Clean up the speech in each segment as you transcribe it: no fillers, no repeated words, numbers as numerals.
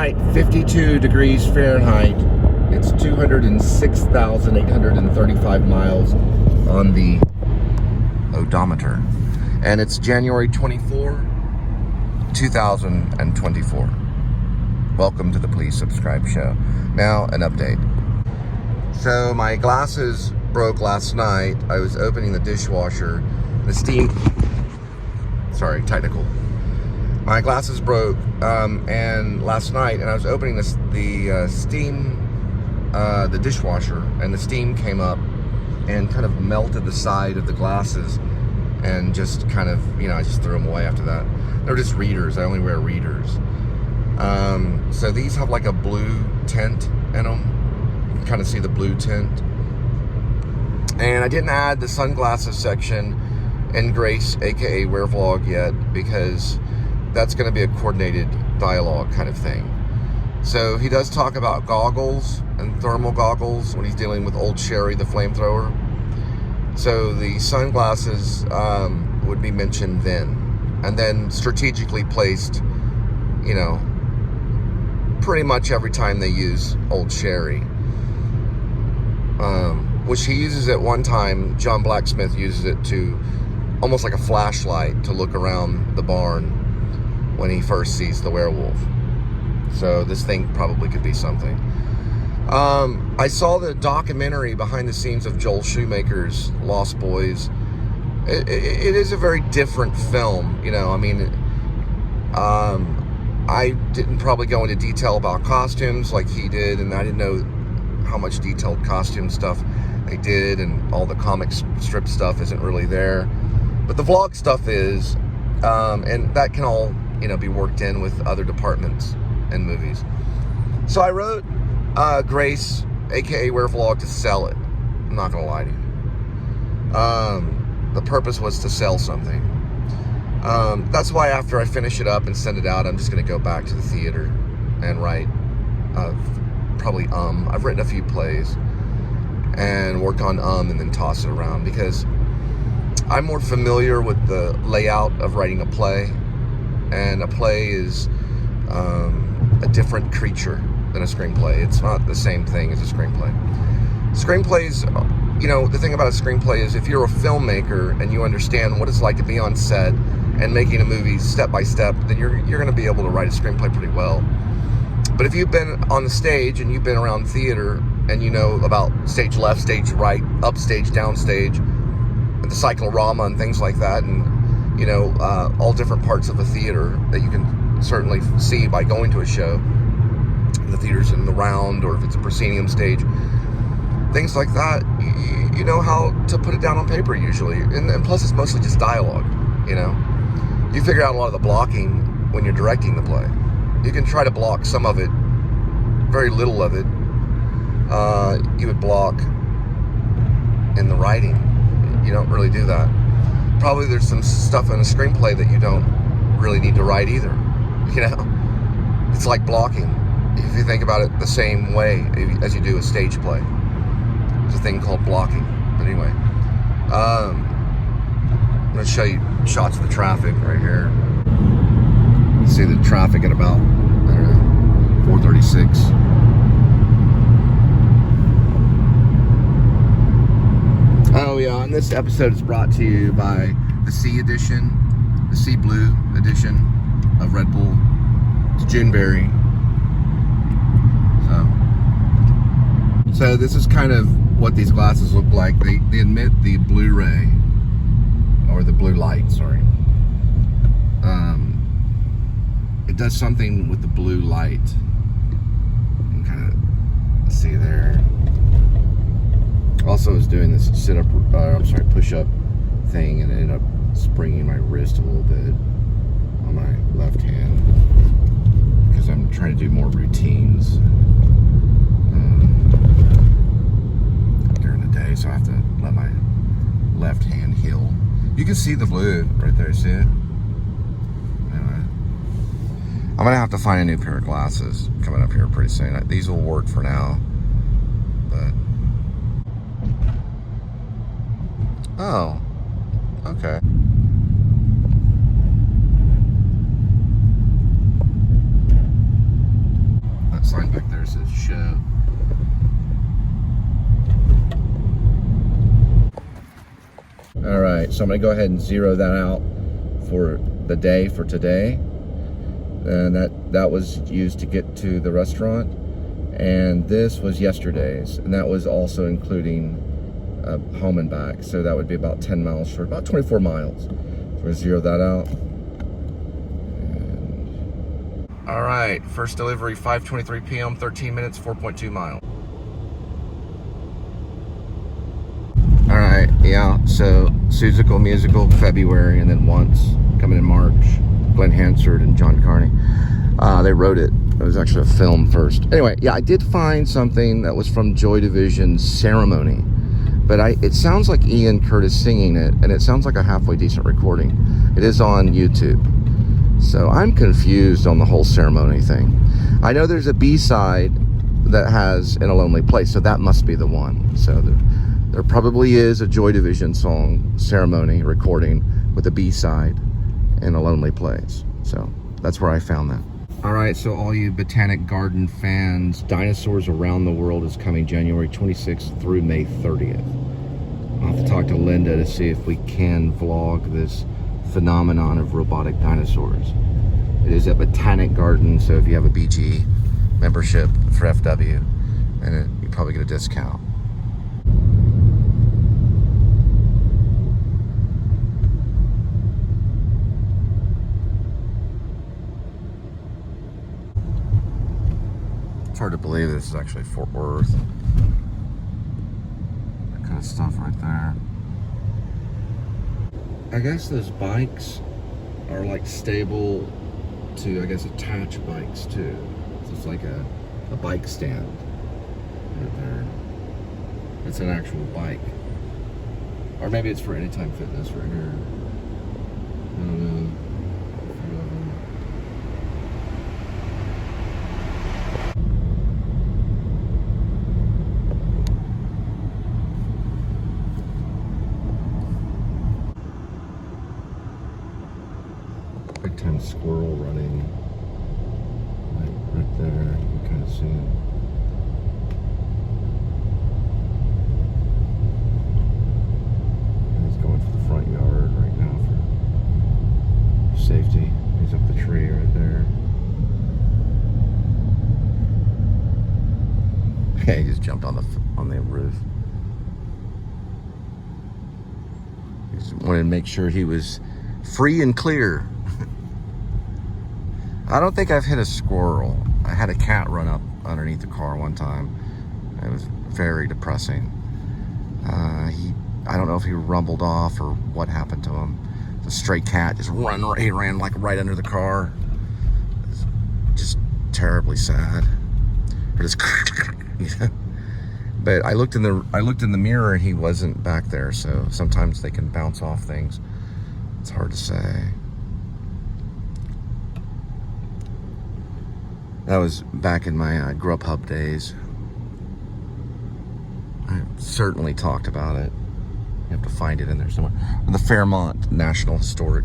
night, 52 degrees Fahrenheit. It's 206,835 miles on the odometer. And it's January 24, 2024. Welcome to the Please Subscribe show. Now, an update. So my glasses broke last night. I was opening the dishwasher. The steam... Sorry, technical. My glasses broke and last night, and I was opening the dishwasher, and the steam came up and kind of melted the side of the glasses, and just kind of, I just threw them away after that. They're just readers. I only wear readers. So these have like a blue tint in them. You can kind of see the blue tint. And I didn't add the sunglasses section in Grace, aka Wear Vlog, yet, because that's going to be a coordinated dialogue kind of thing. So he does talk about goggles and thermal goggles when he's dealing with Old Sherry, the flamethrower. So the sunglasses would be mentioned then, and then strategically placed, pretty much every time they use Old Sherry. Which he uses at one time. John Blacksmith uses it to almost like a flashlight to look around the barn when he first sees the werewolf. So this thing probably could be something. I saw the documentary behind the scenes of Joel Schumacher's Lost Boys. It is a very different film, I didn't probably go into detail about costumes like he did, and I didn't know how much detailed costume stuff they did, and all the comic strip stuff isn't really there. But the vlog stuff is, and that can all, be worked in with other departments in movies. So I wrote Grace, aka Wear Vlog, to sell it. I'm not gonna lie to you. The purpose was to sell something. That's why after I finish it up and send it out, I'm just gonna go back to the theater and write probably I've written a few plays and work on and then toss it around, because I'm more familiar with the layout of writing a play, and a play is a different creature than a screenplay. It's not the same thing as a screenplay. Screenplays, the thing about a screenplay is if you're a filmmaker and you understand what it's like to be on set and making a movie step by step, then you're going to be able to write a screenplay pretty well. But if you've been on the stage and you've been around theater and you know about stage left, stage right, upstage, downstage, the cyclorama and things like that, and all different parts of a theater that you can certainly see by going to a show, the theater's in the round, or if it's a proscenium stage, things like that, you know how to put it down on paper usually, and plus it's mostly just dialogue. You figure out a lot of the blocking when you're directing the play. You can try to block some of it, very little of it you would block in the writing. You don't really do that. Probably there's some stuff in a screenplay that you don't really need to write either. It's like blocking, if you think about it the same way as you do a stage play. There's a thing called blocking. But anyway, I'm going to show you shots of the traffic right here. You see the traffic at about 4:36. Oh yeah, and this episode is brought to you by the C edition, the C Blue edition of Red Bull. It's Juneberry. So this is kind of what these glasses look like. They emit the Blu-ray, or the blue light, sorry. It does something with the blue light. You can kind of see there. Also, I was doing this push-up thing, and it ended up springing my wrist a little bit on my left hand, because I'm trying to do more routines during the day, so I have to let my left hand heal. You can see the blue right there, see it? Anyway, I'm gonna have to find a new pair of glasses coming up here pretty soon. These will work for now, but oh, okay. sign back there says show. All right, so I'm gonna go ahead and zero that out for the day for today. And that was used to get to the restaurant. And this was yesterday's, and that was also including home and back. So that would be about 10 miles short, about 24 miles. So we're gonna zero that out. And... All right, first delivery, 5:23 p.m., 13 minutes, 4.2 miles. All right, yeah, so Susical Musical, February, and then Once, coming in March. Glenn Hansard and John Carney. They wrote it. It was actually a film first. Anyway, yeah, I did find something that was from Joy Division's Ceremony. But it sounds like Ian Curtis singing it, and it sounds like a halfway decent recording. It is on YouTube. So I'm confused on the whole Ceremony thing. I know there's a B-side that has In a Lonely Place, so that must be the one. So there probably is a Joy Division song, Ceremony, recording with a B-side, In a Lonely Place. So that's where I found that. All right, so all you Botanic Garden fans, Dinosaurs Around the World is coming January 26th through May 30th. I'll have to talk to Linda to see if we can vlog this phenomenon of robotic dinosaurs. It is at Botanic Garden, so if you have a BG membership for FW, and you probably get a discount. It's hard to believe this is actually Fort Worth. That kind of stuff right there. I guess those bikes are like stable to, I guess, attach bikes too. So it's like a bike stand right there. It's an actual bike. Or maybe it's for Anytime Fitness right here. I don't know. Big time squirrel running right there. You can kind of see it. And he's going for the front yard right now for safety. He's up the tree right there. He just jumped on the roof. He just wanted to make sure he was free and clear. I don't think I've hit a squirrel. I had a cat run up underneath the car one time. It was very depressing. I don't know if he rumbled off or what happened to him. The stray cat just ran like right under the car. It was just terribly sad. Or just, you know. But I looked in the mirror and he wasn't back there. So sometimes they can bounce off things. It's hard to say. That was back in my Grubhub days. I certainly talked about it. You have to find it in there somewhere. The Fairmont National Historic.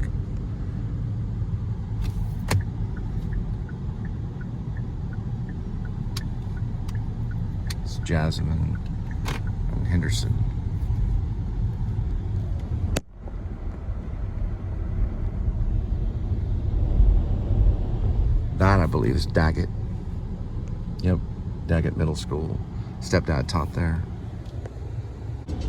It's Jasmine and Henderson. That, I believe, is Daggett. Yep, Daggett Middle School. Stepdad taught there.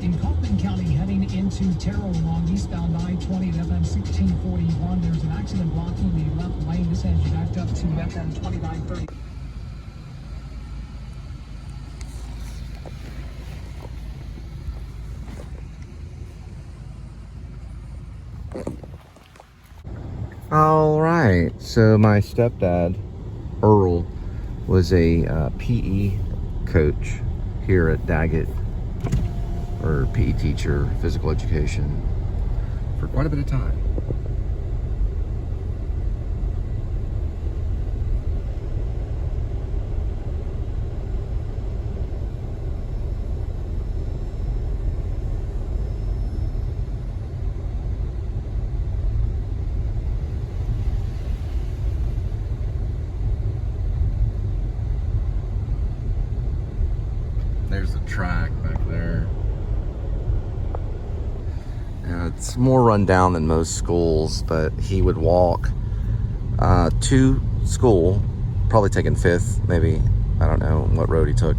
In Kaufman County, heading into Terrell along eastbound I-20 at FM 1641, there's an accident blocking the left lane. This has you backed up to FM 2930. All right, so my stepdad, Earl, was a PE coach here at Daggett, or PE teacher, physical education, for quite a bit of time. There's the track back there. Yeah, it's more run down than most schools, but he would walk to school, probably taking 5th, maybe. I don't know what road he took.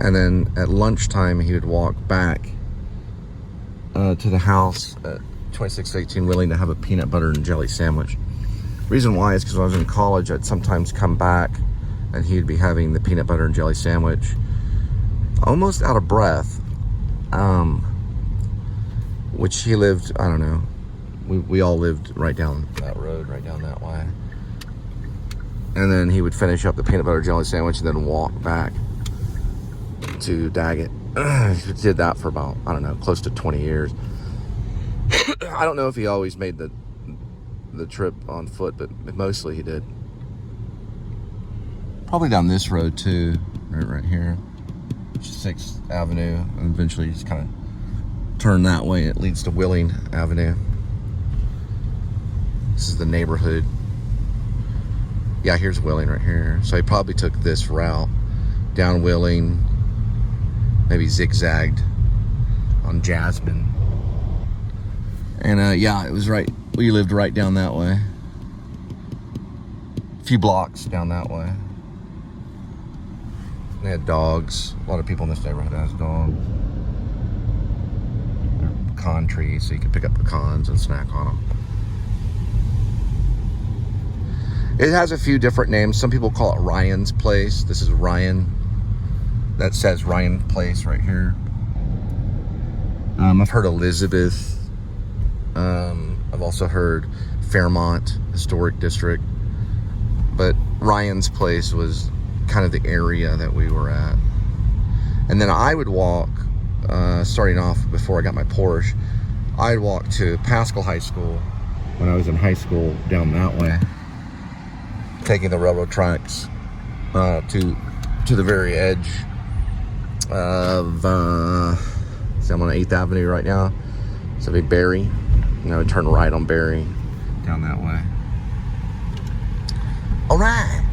And then at lunchtime, he would walk back to the house at 2618 Willing to have a peanut butter and jelly sandwich. Reason why is because when I was in college, I'd sometimes come back and he'd be having the peanut butter and jelly sandwich, almost out of breath, which he lived, I don't know, we all lived right down that road, right down that way. And then he would finish up the peanut butter jelly sandwich and then walk back to Daggett. He did that for about, I don't know, close to 20 years. I don't know if he always made the trip on foot, but mostly he did. Probably down this road too, right here, 6th Avenue, and eventually just kind of turn that way. It leads to Willing Avenue. This is the neighborhood. Yeah, here's Willing right here. So he probably took this route down Willing, maybe zigzagged on Jasmine. And yeah, it was right, we lived right down that way. A few blocks down that way. They had dogs. A lot of people in this neighborhood has dogs. There are pecan trees, so you can pick up pecans and snack on them. It has a few different names. Some people call it Ryan's Place. This is Ryan. That says Ryan Place right here. I've heard Elizabeth. I've also heard Fairmont Historic District. But Ryan's Place was kind of the area that we were at. And then I would walk, starting off before I got my Porsche, I'd walk to Pascal High School when I was in high school down that way, taking the railroad tracks to the very edge of, see, I'm on 8th Avenue right now, so it'd be Berry, and I would turn right on Berry down that way. All right,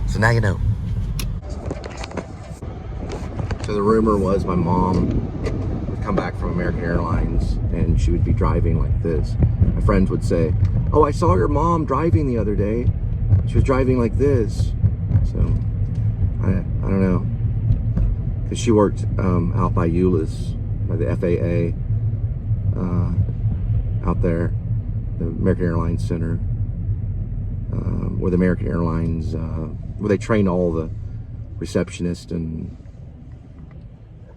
so now you know. So the rumor was my mom would come back from American Airlines and she would be driving like this. My friends would say, "Oh, I saw your mom driving the other day. She was driving like this." So I don't know, because she worked out by Euless, by the FAA, out there, the American Airlines Center, where the American Airlines, where they train all the receptionists and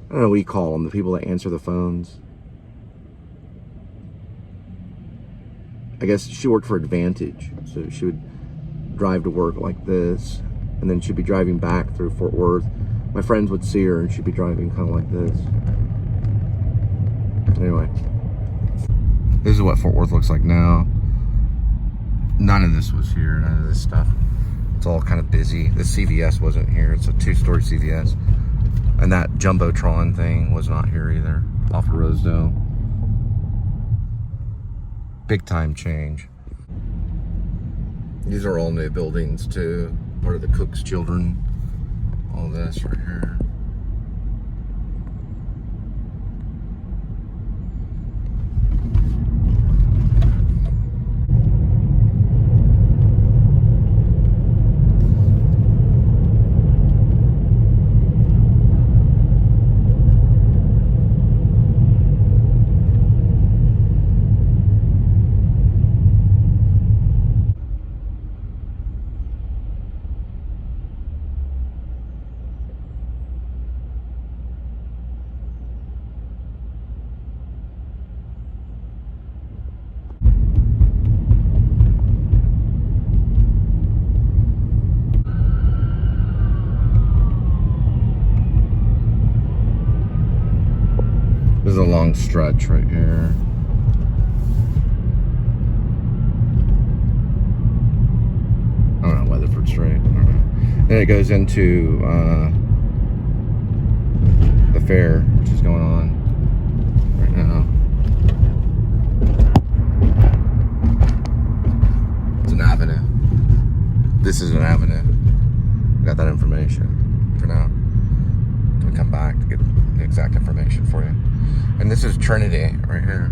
I don't know what you call them, the people that answer the phones. I guess she worked for Advantage, so she would drive to work like this, and then she'd be driving back through Fort Worth. My friends would see her and she'd be driving kind of like this. Anyway, this is what Fort Worth looks like now. None of this was here, none of this stuff. It's all kind of busy. The CVS wasn't here. It's a 2-story CVS. And that Jumbotron thing was not here either, off of Rosedale. Big time change. These are all new buildings too. Part of the Cook's children. All this right here. There's a long stretch right here. I don't know, Weatherford Street. I don't know. Then it goes into the fair, which is going on right now. It's an avenue. This is an avenue. Got that information for now. Can we come back? And this is Trinity right here.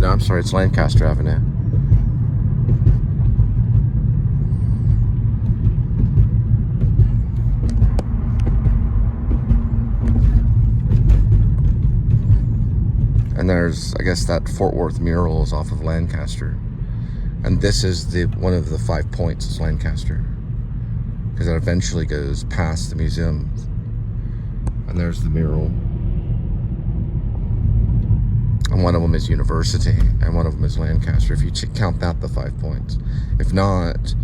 No, I'm sorry, it's Lancaster Avenue. And there's, I guess, that Fort Worth mural is off of Lancaster. And this is one of the 5 points is Lancaster. Because it eventually goes past the museum. And there's the mural. And one of them is University, and one of them is Lancaster. If you count that, the 5 points. If not,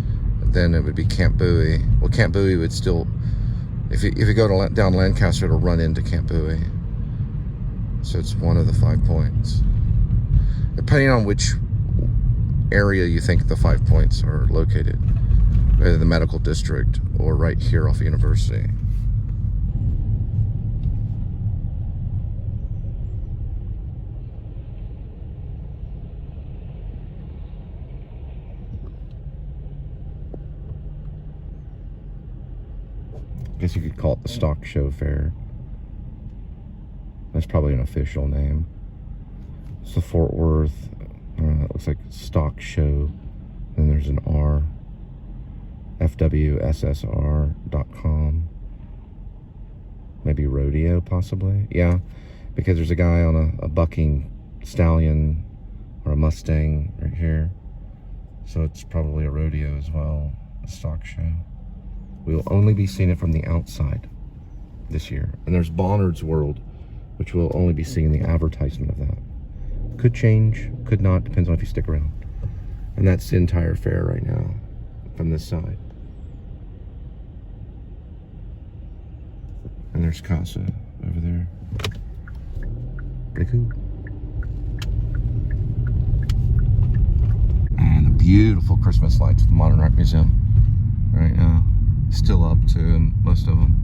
then it would be Camp Bowie. Well, Camp Bowie would still, if you go down Lancaster, it'll run into Camp Bowie. So it's one of the 5 points. Depending on which area you think the 5 points are located, whether the medical district or right here off of University. I guess you could call it the Stock Show Fair. That's probably an official name. It's the Fort Worth, it looks like Stock Show. Then there's an R. FWSSR.com. Maybe rodeo, possibly. Yeah, because there's a guy on a bucking stallion or a Mustang right here. So it's probably a rodeo as well, a stock show. We will only be seeing it from the outside this year. And there's Bonnard's World, which we'll only be seeing the advertisement of that. Could change, could not, depends on if you stick around. And that's the entire fair right now from this side. And there's Casa over there. Pretty cool. And the beautiful Christmas lights at the Modern Art Museum right now. Still up too, most of them.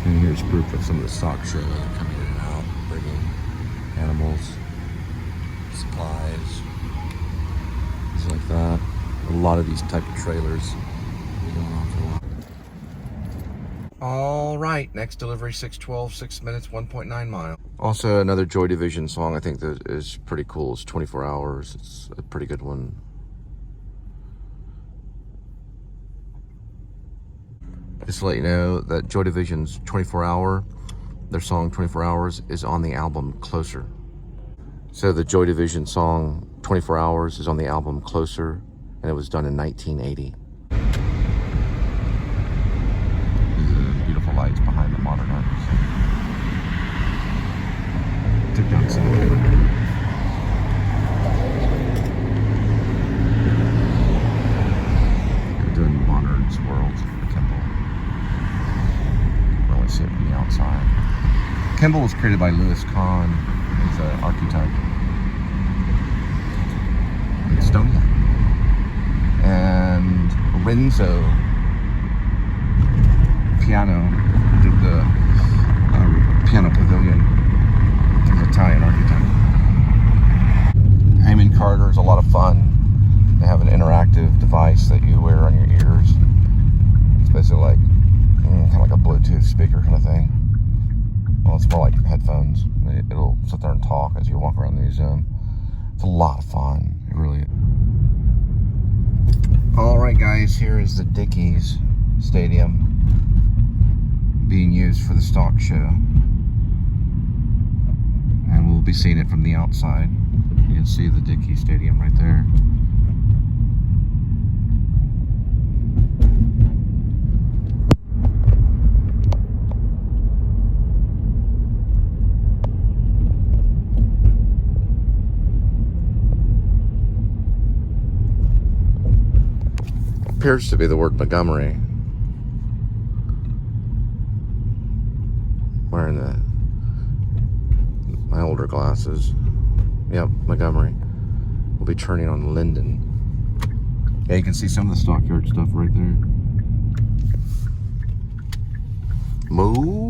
And here's proof of some of the stock shows coming in and out, bringing animals, supplies, things like that. A lot of these type of trailers going on for a while. All right, next delivery 612, 6 minutes, 1.9 miles. Also another Joy Division song I think that is pretty cool. It's 24 Hours. It's a pretty good one. Just to let you know that Joy Division's 24 Hour, their song 24 Hours is on the album Closer. So the Joy Division song 24 Hours is on the album Closer, and it was done in 1980. These are the beautiful lights behind the Modern Art Museum. Took down some of it. They're doing Bonnard's World. See it from the outside. Kimball was created by Louis Kahn. He's an architect in Estonia. And Renzo Piano did the piano pavilion. He's an Italian architect. Heyman Carter is a lot of fun. They have an interactive device that you wear on your ears. It's basically like kind of like a Bluetooth speaker kind of thing. Well, it's more like headphones. It'll sit there and talk as you walk around the museum. It's a lot of fun. It really is. Alright guys, here is the Dickies Stadium being used for the stock show. we'll be seeing it from the outside. You can see the Dickey Stadium right there. Appears to be the word Montgomery. Wearing my older glasses. Yep, Montgomery. We'll be turning on Linden. Yeah, you can see some of the stockyard stuff right there. Moo.